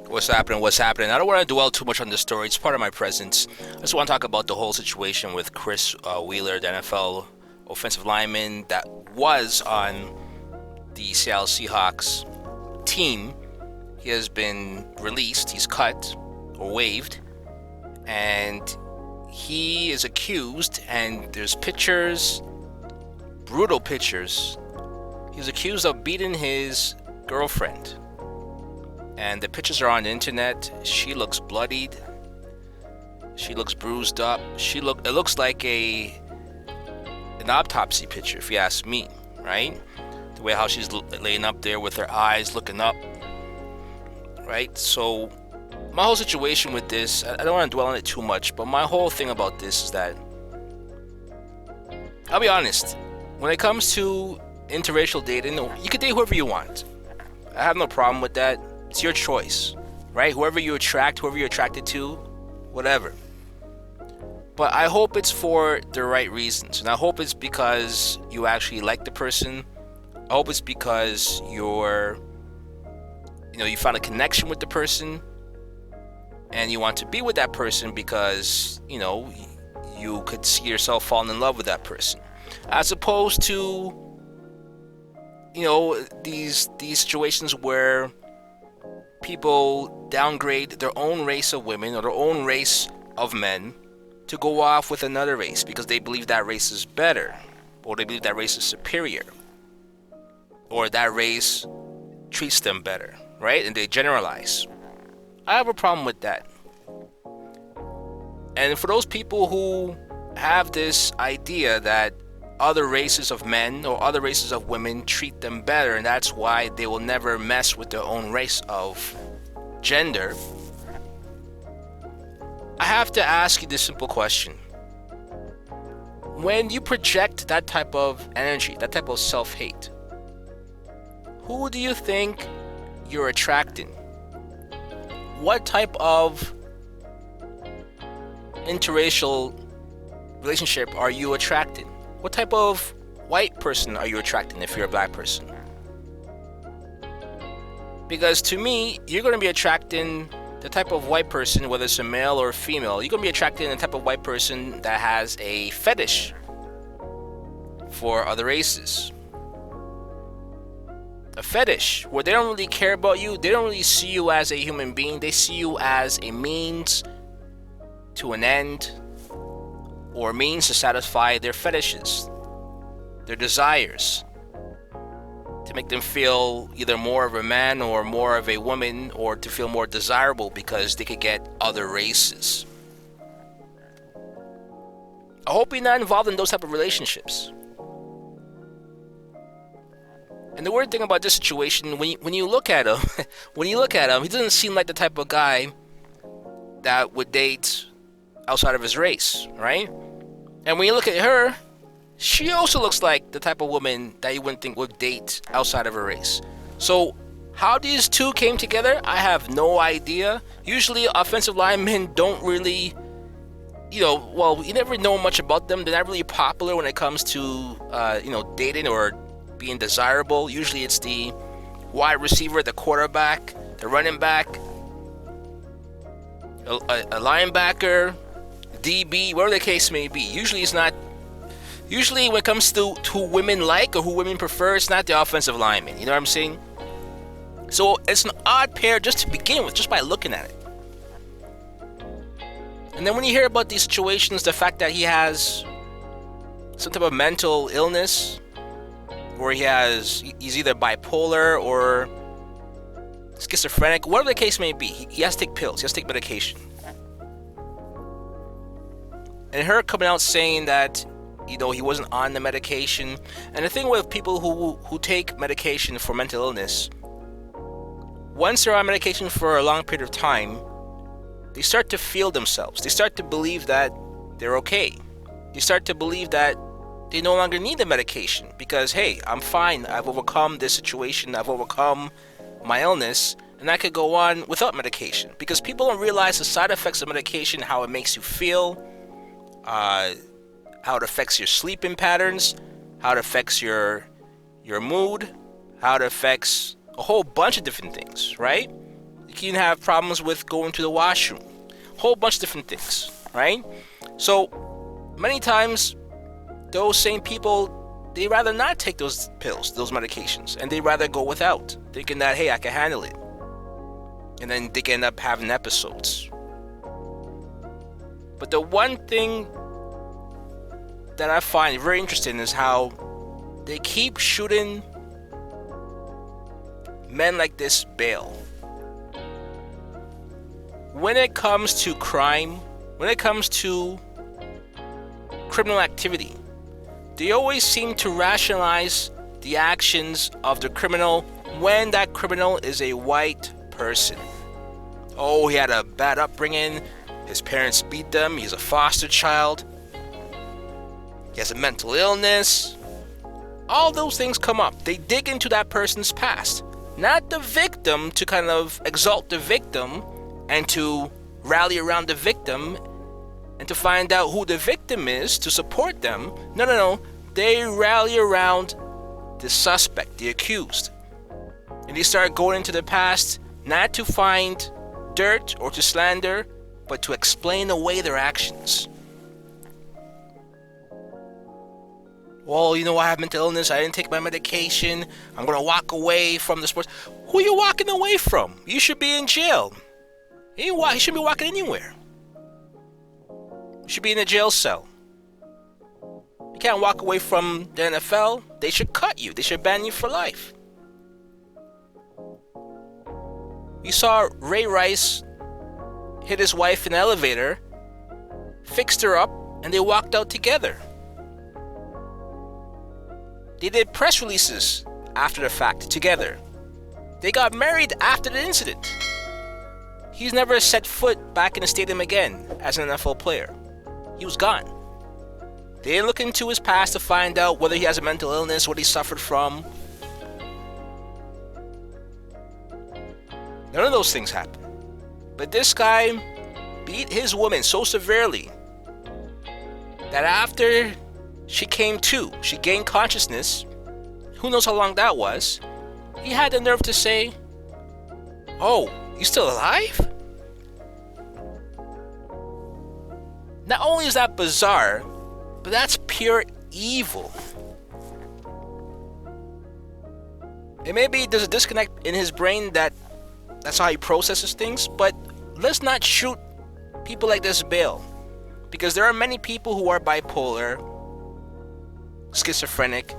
What's happening? What's happening? I don't want to dwell too much on this story. It's part of my presence. I just want to talk about the whole situation with Chris Wheeler, the NFL offensive lineman that was on the Seattle Seahawks team. He has been released. He's cut or waived. And he is accused, and there's pictures, brutal pictures. He's accused of beating his girlfriend. And the pictures are on the internet. She looks bloodied. She looks bruised up. It looks like an autopsy picture, if you ask me, right? The way how she's laying up there with her eyes looking up, right? So my whole situation with this, I don't want to dwell on it too much, but my whole thing about this is that, I'll be honest, when it comes to interracial dating, you can date whoever you want. I have no problem with that. It's your choice, right? Whoever you're attracted to, whatever. But I hope it's for the right reasons. And I hope it's because you actually like the person. I hope it's because you found a connection with the person and you want to be with that person because, you could see yourself falling in love with that person. As opposed to, these situations where people downgrade their own race of women or their own race of men to go off with another race because they believe that race is better, or they believe that race is superior, or that race treats them better, right? And they generalize. I have a problem with that. And for those people who have this idea that other races of men or other races of women treat them better, and that's why they will never mess with their own race of gender, I have to ask you this simple question. When you project that type of energy, that type of self-hate, who do you think you're attracting? What type of interracial relationship are you attracting? What type of white person are you attracting if you're a black person? Because to me, you're going to be attracting the type of white person, whether it's a male or a female, you're going to be attracting the type of white person that has a fetish for other races. A fetish where they don't really care about you. They don't really see you as a human being. They see you as a means to an end, or a means to satisfy their fetishes, their desires, to make them feel either more of a man or more of a woman, or to feel more desirable because they could get other races. I hope you're not involved in those type of relationships. And the weird thing about this situation, when you look at him, he doesn't seem like the type of guy that would date outside of his race, right? And when you look at her, she also looks like the type of woman that you wouldn't think would date outside of her race. So how these two came together, I have no idea. Usually offensive linemen don't really, you never know much about them. They're not really popular when it comes to, dating or being desirable. Usually it's the wide receiver, the quarterback, the running back, a linebacker, DB, whatever the case may be. Usually when it comes to who women like or who women prefer, it's not the offensive lineman. You know what I'm saying? So it's an odd pair just to begin with, just by looking at it. And then when you hear about these situations, the fact that he has some type of mental illness, or he's either bipolar or schizophrenic, whatever the case may be, he has to take pills, he has to take medication. And her coming out saying that, he wasn't on the medication. And the thing with people who take medication for mental illness, once they're on medication for a long period of time, they start to feel themselves. They start to believe that they're okay. They start to believe that they no longer need the medication because, hey, I'm fine. I've overcome this situation. I've overcome my illness, and I could go on without medication. Because people don't realize the side effects of medication, how it makes you feel, how it affects your sleeping patterns, how it affects your mood, how it affects a whole bunch of different things, right? He can have problems with going to the washroom. Whole bunch of different things, right? So many times those same people, they rather not take those pills, those medications, and they rather go without, thinking that, hey, I can handle it. And then they can end up having episodes. But the one thing that I find very interesting is how they keep shooting men like this bail. When it comes to crime, when it comes to criminal activity, they always seem to rationalize the actions of the criminal when that criminal is a white person. Oh, he had a bad upbringing, his parents beat them, he's a foster child, he has a mental illness. All those things come up. They dig into that person's past, not the victim to kind of exalt the victim and to rally around the victim and to find out who the victim is to support them. No. They rally around the suspect, the accused. And they start going into the past not to find dirt or to slander, but to explain away their actions. Well, I have mental illness, I didn't take my medication, I'm going to walk away from the sports. Who are you walking away from? You should be in jail. You shouldn't be walking anywhere. You should be in a jail cell. You can't walk away from the NFL. They should cut you. They should ban you for life. You saw Ray Rice hit his wife in an elevator, fixed her up, and they walked out together. They did press releases after the fact together. They got married after the incident. He's never set foot back in the stadium again as an NFL player. He was gone. They didn't look into his past to find out whether he has a mental illness, what he suffered from. None of those things happened. But this guy beat his woman so severely that after she came to, she gained consciousness, who knows how long that was, he had the nerve to say, "Oh, you still alive?" Not only is that bizarre, but that's pure evil. And maybe there's a disconnect in his brain that's how he processes things, but let's not shoot people like this bail. Because there are many people who are bipolar, schizophrenic,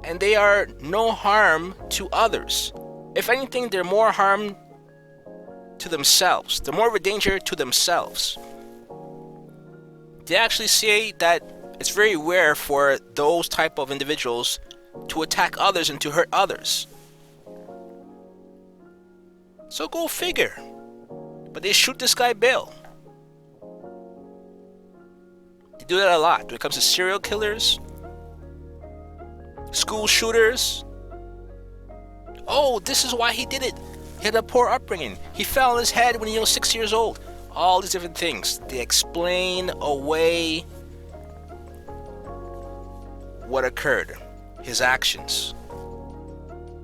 and they are no harm to others. If anything, they're more harm to themselves. They're more of a danger to themselves. They actually say that it's very rare for those type of individuals to attack others and to hurt others. So go figure. But they shoot this guy bail. They do that a lot when it comes to serial killers, school shooters. Oh, this is why he did it. He had a poor upbringing. He fell on his head when he was 6 years old. All these different things. They explain away what occurred, his actions.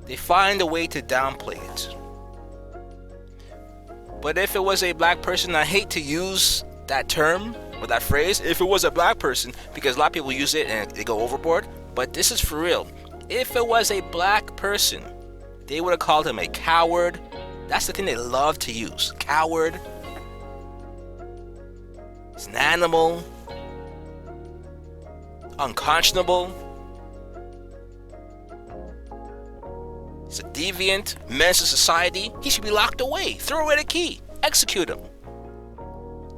They find a way to downplay it. But if it was a black person, I hate to use that term or that phrase, if it was a black person, because a lot of people use it and they go overboard, but this is for real. If it was a black person, they would have called him a coward. That's the thing they love to use. Coward. He's an animal. Unconscionable. He's a deviant, menace to society. He should be locked away. Throw away the key. Execute him.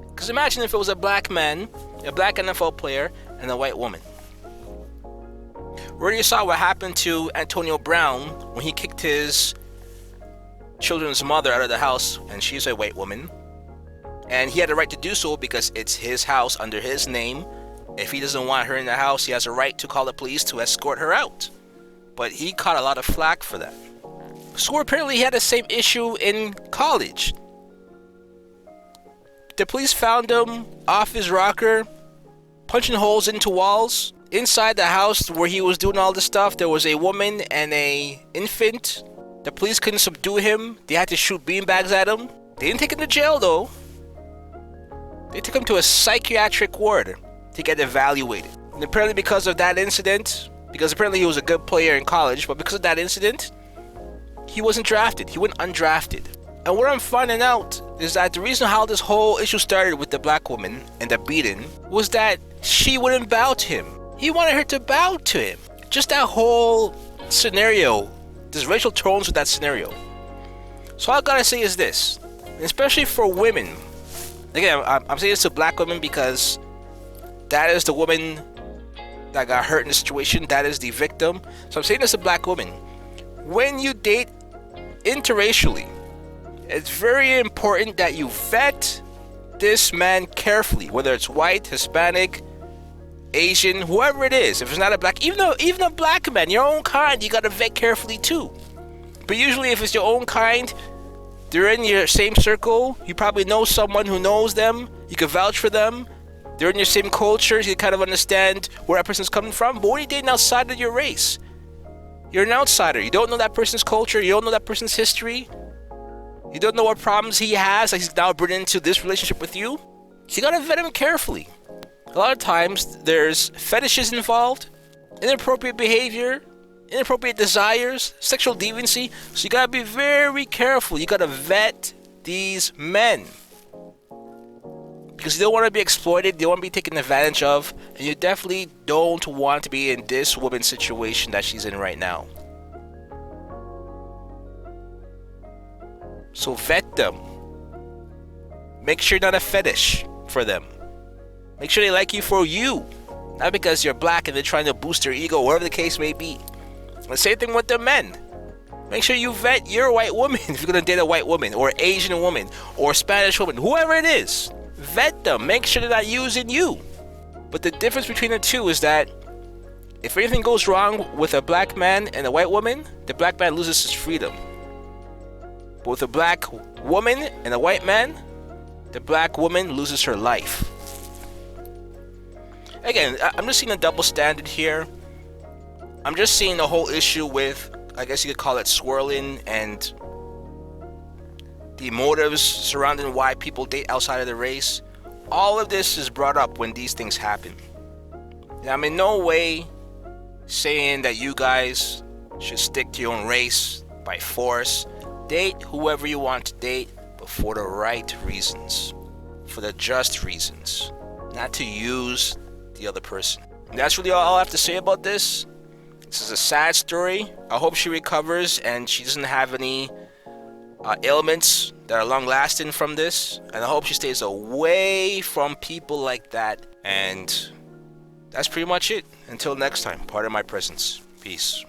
Because imagine if it was a black man, a black NFL player, and a white woman. We already saw what happened to Antonio Brown when he kicked his children's mother out of the house, and she's a white woman. And he had the right to do so because it's his house under his name. If he doesn't want her in the house, he has a right to call the police to escort her out. But he caught a lot of flack for that. So apparently he had the same issue in college. The police found him off his rocker, punching holes into walls. Inside the house where he was doing all this stuff, there was a woman and an infant The police couldn't subdue him. They had to shoot beanbags at him. They didn't take him to jail though. They took him to a psychiatric ward to get evaluated. And apparently because of that incident, because apparently he was a good player in college, but because of that incident, he wasn't drafted. He went undrafted. And what I'm finding out is that the reason how this whole issue started with the black woman and the beating was that she wouldn't bow to him. He wanted her to bow to him. Just that whole scenario, there's racial tones with that scenario. So all I gotta say is this, especially for women. Again, I'm saying this to black women because that is the woman that got hurt in the situation. That is the victim. So I'm saying this to black women. When you date interracially, it's very important that you vet this man carefully, whether it's white, Hispanic, Asian, whoever it is. If it's not a black, even a black man, your own kind, you gotta vet carefully too. But usually if it's your own kind, they're in your same circle, you probably know someone who knows them, you can vouch for them, they're in your same culture, so you kind of understand where that person's coming from. But when you're dating outside of your race, you're an outsider. You don't know that person's culture, you don't know that person's history, you don't know what problems he has that he's now bringing into this relationship with you. So you gotta vet him carefully. A lot of times there's fetishes involved, inappropriate behavior, inappropriate desires, sexual deviancy. So you gotta be very careful. You gotta vet these men, because you don't want to be exploited, you don't want to be taken advantage of, and you definitely don't want to be in this woman's situation that she's in right now. So vet them. Make sure you're not a fetish for them. Make sure they like you for you, not because you're black and they're trying to boost their ego, whatever the case may be. And same thing with the men. Make sure you vet your white woman if you're going to date a white woman or Asian woman or Spanish woman, whoever it is. Vet them. Make sure they're not using you. But the difference between the two is that if anything goes wrong with a black man and a white woman, the black man loses his freedom. But with a black woman and a white man, the black woman loses her life. Again, I'm just seeing a double standard here. I'm just seeing the whole issue with, I guess you could call it swirling, and the motives surrounding why people date outside of the race. All of this is brought up when these things happen. And I'm in no way saying that you guys should stick to your own race by force. Date whoever you want to date, but for the right reasons, for the just reasons, not to use the other person. And that's really all I have to say about this. This is a sad story. I hope she recovers and she doesn't have any ailments that are long lasting from this, and I hope she stays away from people like that. And that's pretty much it. Until next time, pardon my presence. Peace.